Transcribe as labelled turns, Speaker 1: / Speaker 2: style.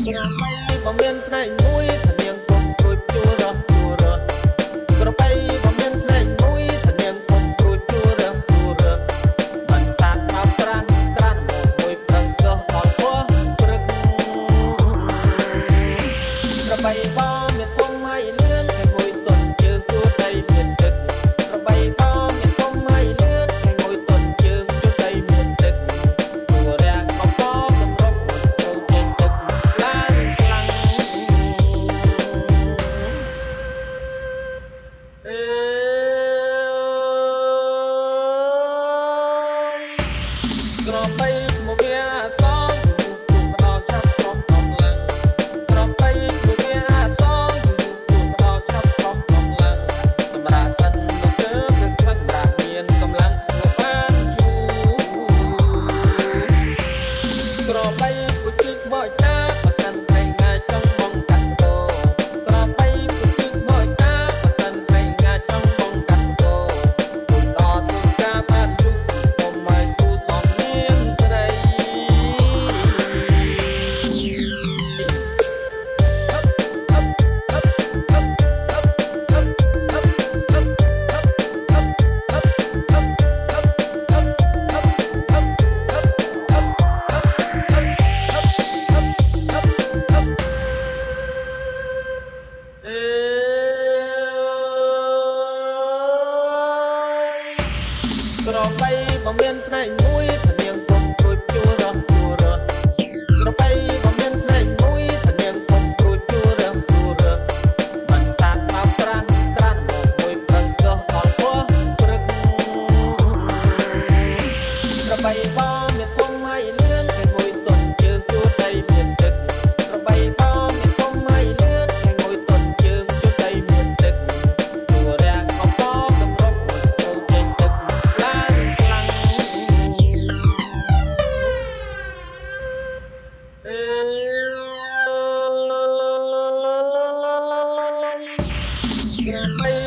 Speaker 1: ក្របីបើមានផ្នែកមួយធានាងពុំព្រួយជួររស់ជួររស់ក្របីបើមានផ្នែកមួយធានាងពុំព្រួយជួររស់ជួររស់មិនតាស្មោកក្រាន់ក្រាន់មកមួយប្រឹងកោះដល់ពោះព្រឹកក្របីបើមានធំហើយលឿនតែមួយទុនជើងជួរដីមានទឹកក្របីបើមានធំហើយលឿនតែមួយទុនជើងជួរដីមានទឹកជួររាក់កំពកសម្រុកចូលចេញទឹកឡានខ្លាំងអឺក្របីមកវាសងជួបម្ដងឆាប់ប្រោះកំឡាំងក្របីមកវាសងជួបម្ដងឆាប់ប្រោះកំឡាំងសម្រាប់ចិនលោកជើងនឹងខ្លាំងប្រាមានកម្លាំងមកបានយូរក្របីពុជឹកបោចតាបើសិនថ្ងៃងាយចង់បងកាត់ពោក្របីពុជឹកបោចតាបើសិនថ្ងៃងាយចង់បងកាត់ពោពុំតធ្វើការបានយូរពុំមិនស៊ូសំនៀងស្រីអឺក្របីបើមានផ្នែកមួយធានាងពុំព្រួយជួររស់ជួររស់ក្របីបើមានផ្នែកមួយធានាងពុំព្រួយជួររស់ជួររស់មិនតាស្មោកក្រាន់ក្រាន់មកមួយប្រឹងកោះដល់ពោះព្រឹកក្របីបើមានធំហើយលឿនតែមួយទុនជើងជួរដីមានទឹកក្របីបើមានធំហើយលឿនតែមួយទុនជើងជួរដីមានទឹកជួររាក់កំពកសម្រុកចូលចេញទឹកឡានខ្លាំងអឺក្របី